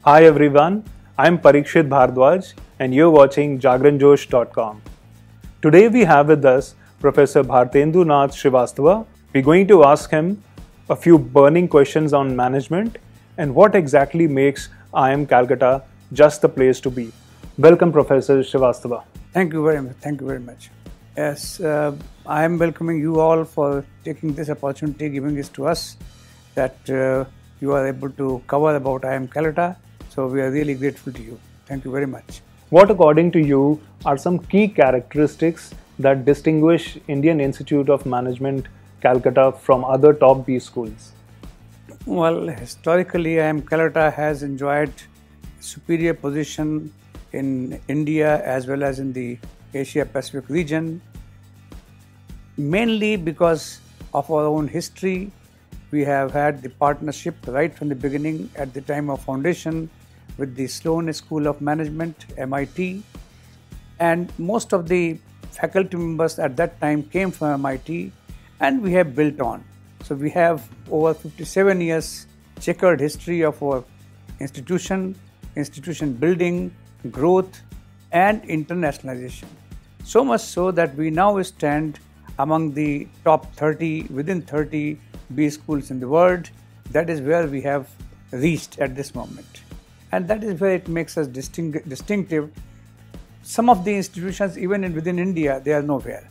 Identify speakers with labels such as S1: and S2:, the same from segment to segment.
S1: Hi everyone, I'm Parikshit Bhardwaj and you're watching jagranjosh.com. Today we have with us Professor Bhartendu Nath Srivastava. We're going to ask him a few burning questions on management and what exactly makes IIM Calcutta just the place to be. Welcome, Professor Srivastava.
S2: Thank you very much. Thank you very much. Yes, I am welcoming you all for taking this opportunity, giving this to us, that you are able to cover about IIM Calcutta. So we are really grateful to you. Thank you very much.
S1: What, according to you, are some key characteristics that distinguish Indian Institute of Management Calcutta from other top B schools?
S2: Well, historically, IIM Calcutta has enjoyed superior position in India as well as in the Asia Pacific region, mainly because of our own history. We have had the partnership right from the beginning at the time of foundation with the Sloan School of Management, MIT, and most of the faculty members at that time came from MIT, and we have built on. So we have over 57 years checkered history of our institution building, growth and internationalization. So much so that we now stand among the top 30, within 30 B schools in the world. That is where we have reached at this moment. And that is where it makes us distinctive. Some of the institutions, even within India, they are nowhere.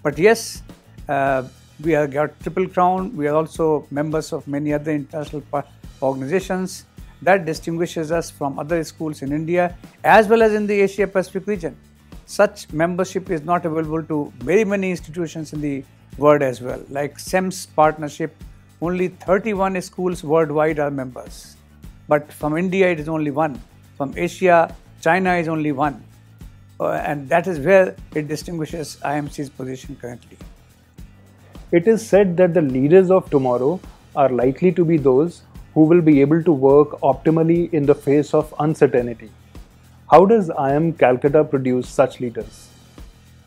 S2: But yes, we have got Triple Crown. We are also members of many other international organizations. That distinguishes us from other schools in India as well as in the Asia Pacific region. Such membership is not available to very many institutions in the world as well. Like SEMS partnership, only 31 schools worldwide are members. But from India, it is only one. From Asia, China is only one. And that is where it distinguishes IIMC's position currently.
S1: It is said that the leaders of tomorrow are likely to be those who will be able to work optimally in the face of uncertainty. How does IIM Calcutta produce such leaders?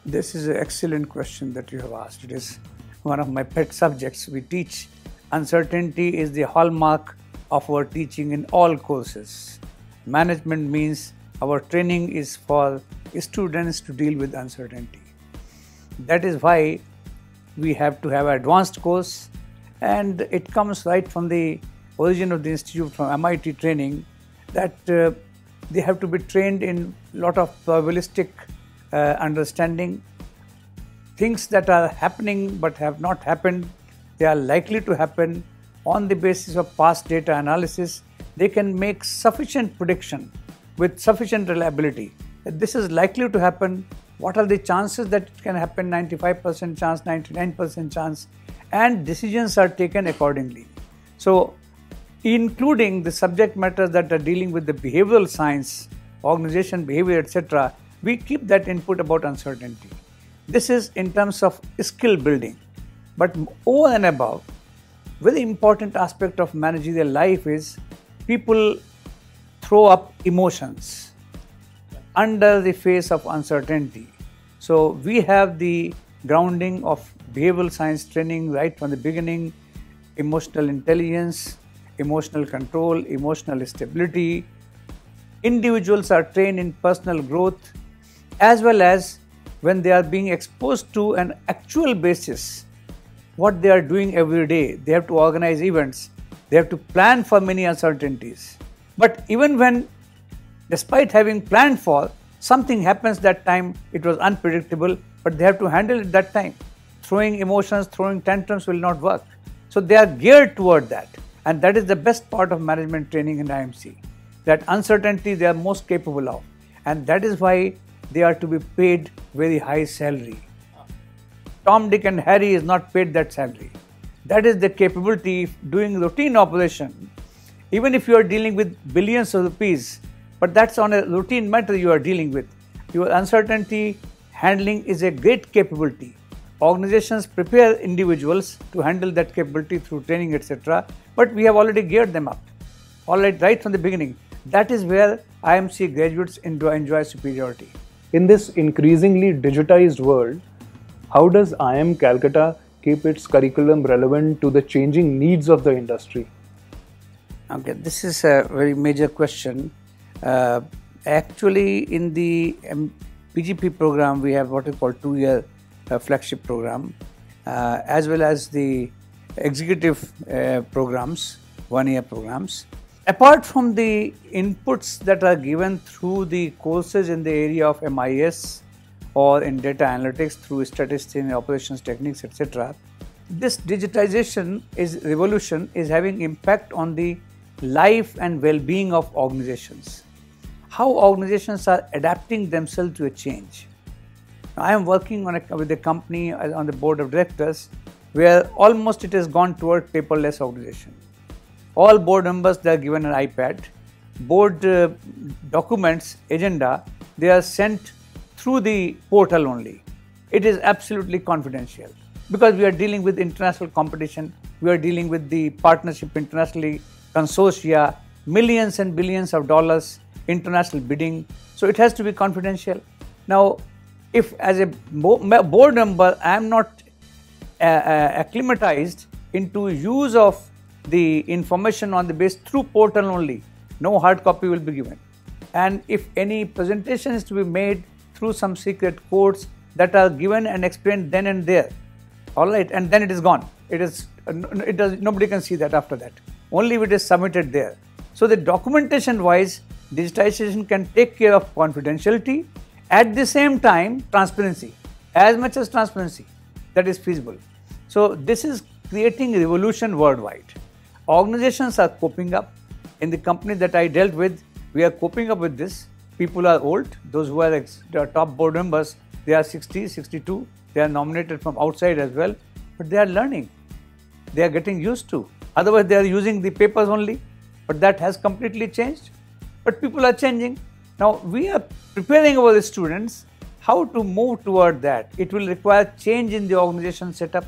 S2: This is an excellent question that you have asked. It is one of my pet subjects. We teach uncertainty is the hallmark of our teaching in all courses. Management means our training is for students to deal with uncertainty. That is why we have to have an advanced course, and it comes right from the origin of the institute, from MIT training, that they have to be trained in a lot of probabilistic understanding. Things that are happening but have not happened, they are likely to happen. On the basis of past data analysis, they can make sufficient prediction with sufficient reliability that this is likely to happen. What are the chances that it can happen? 95% chance, 99% chance, and decisions are taken accordingly. So, including the subject matters that are dealing with the behavioral science, organization behavior, etc., we keep that input about uncertainty. This is in terms of skill building. But over and above, very important aspect of managing their life is people throw up emotions under the face of uncertainty. So we have the grounding of behavioral science training right from the beginning, emotional intelligence, emotional control, emotional stability. Individuals are trained in personal growth as well as when they are being exposed to an actual basis, what they are doing every day. They have to organize events. They have to plan for many uncertainties. But even when, despite having planned for, something happens that time, it was unpredictable, but they have to handle it that time. Throwing emotions, throwing tantrums will not work. So they are geared toward that. And that is the best part of management training in IIMC. That uncertainty they are most capable of. And that is why they are to be paid very high salary. Tom, Dick and Harry is not paid that salary. That is the capability of doing routine operation. Even if you are dealing with billions of rupees, but that's on a routine matter you are dealing with. Your uncertainty handling is a great capability. Organizations prepare individuals to handle that capability through training, etc. But we have already geared them up. Right from the beginning. That is where IIMC graduates enjoy superiority.
S1: In this increasingly digitized world, how does IIM Calcutta keep its curriculum relevant to the changing needs of the industry?
S2: Okay, this is a very major question. Actually, in the PGP program, we have what we call 2-year flagship program, as well as the executive programs, 1-year programs. Apart from the inputs that are given through the courses in the area of MIS or in data analytics through statistics and operations techniques, etc., this digitization revolution is having impact on the life and well-being of organizations. How organizations are adapting themselves to a change. Now, I am working with a company on the board of directors where almost it has gone toward paperless organization. All board members, they are given an iPad. Board documents, agenda, they are sent through the portal only. It is absolutely confidential because we are dealing with international competition. We are dealing with the partnership internationally, consortia, millions and billions of dollars, international bidding. So it has to be confidential. Now, if as a board member, I am not acclimatized into use of the information on the base through portal only, no hard copy will be given. And if any presentation is to be made through some secret codes that are given and explained then and there, all right, and then it is gone. Nobody can see that after that. Only if it is submitted there. So the documentation wise, digitization can take care of confidentiality, at the same time transparency, as much as transparency that is feasible. So this is creating a revolution worldwide. Organizations are coping up. In the company that I dealt with, we are coping up with this. People are old. Those who are the top board members, they are 60, 62. They are nominated from outside as well. But they are learning. They are getting used to. Otherwise, they are using the papers only. But that has completely changed. But people are changing. Now, we are preparing our students how to move toward that. It will require change in the organization setup,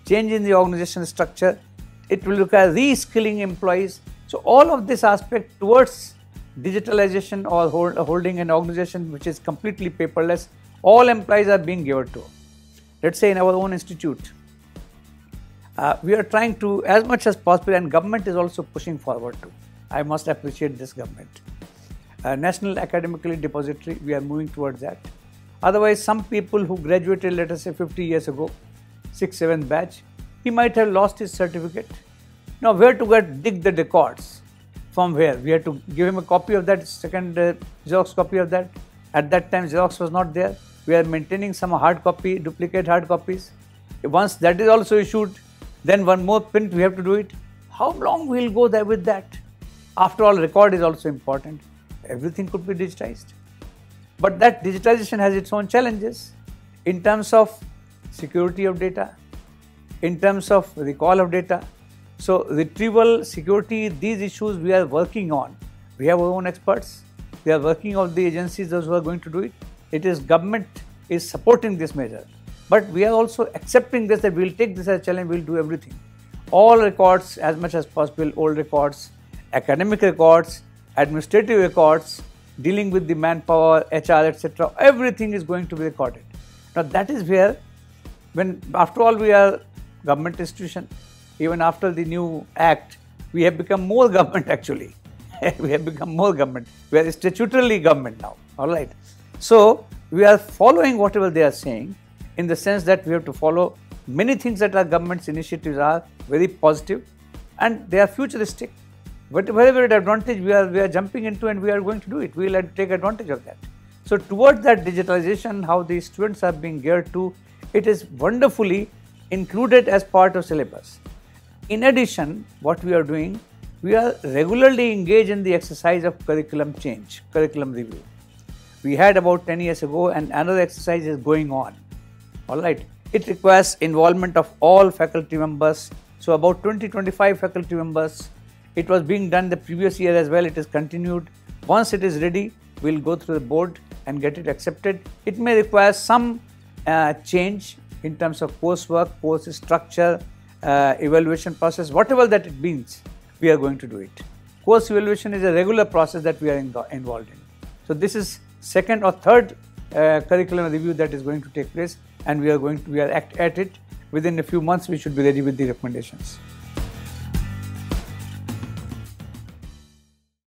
S2: change in the organization structure. It will require reskilling employees. So all of this aspect towards digitalization or holding an organization which is completely paperless, all employees are being given to. Let's say in our own institute, we are trying to, as much as possible, and government is also pushing forward to. I must appreciate this government. National Academically Depository, we are moving towards that. Otherwise, some people who graduated, let us say 50 years ago, 6th, 7th batch, he might have lost his certificate. Now, where to dig the records? From where? We had to give him a copy of that, second Xerox copy of that. At that time, Xerox was not there. We are maintaining some hard copy, duplicate hard copies. Once that is also issued, then one more print, we have to do it. How long will go there with that? After all, record is also important. Everything could be digitized. But that digitization has its own challenges in terms of security of data, in terms of recall of data. So retrieval, security, these issues we are working on. We have our own experts. We are working on the agencies, those who are going to do it. It is government is supporting this measure. But we are also accepting this, that we will take this as a challenge, we will do everything. All records as much as possible, old records, academic records, administrative records, dealing with the manpower, HR, etc. Everything is going to be recorded. Now that is where, when after all we are government institution, even after the new act, we have become more government actually. We have become more government. We are statutorily government now. All right. So we are following whatever they are saying, in the sense that we have to follow many things that our government's initiatives are very positive and they are futuristic. But whatever advantage we are jumping into, and we are going to do it. We will take advantage of that. So towards that digitalization, how the students are being geared to, it is wonderfully included as part of syllabus. In addition, what we are doing, we are regularly engaged in the exercise of curriculum change, curriculum review. We had about 10 years ago, and another exercise is going on. All right. It requires involvement of all faculty members. So about 20-25 faculty members. It was being done the previous year as well. It is continued. Once it is ready, we will go through the board and get it accepted. It may require some change in terms of coursework, course structure, evaluation process, whatever that it means, we are going to do it. Course evaluation is a regular process that we are involved in. So this is second or third curriculum review that is going to take place, and we are at it. Within a few months, we should be ready with the recommendations.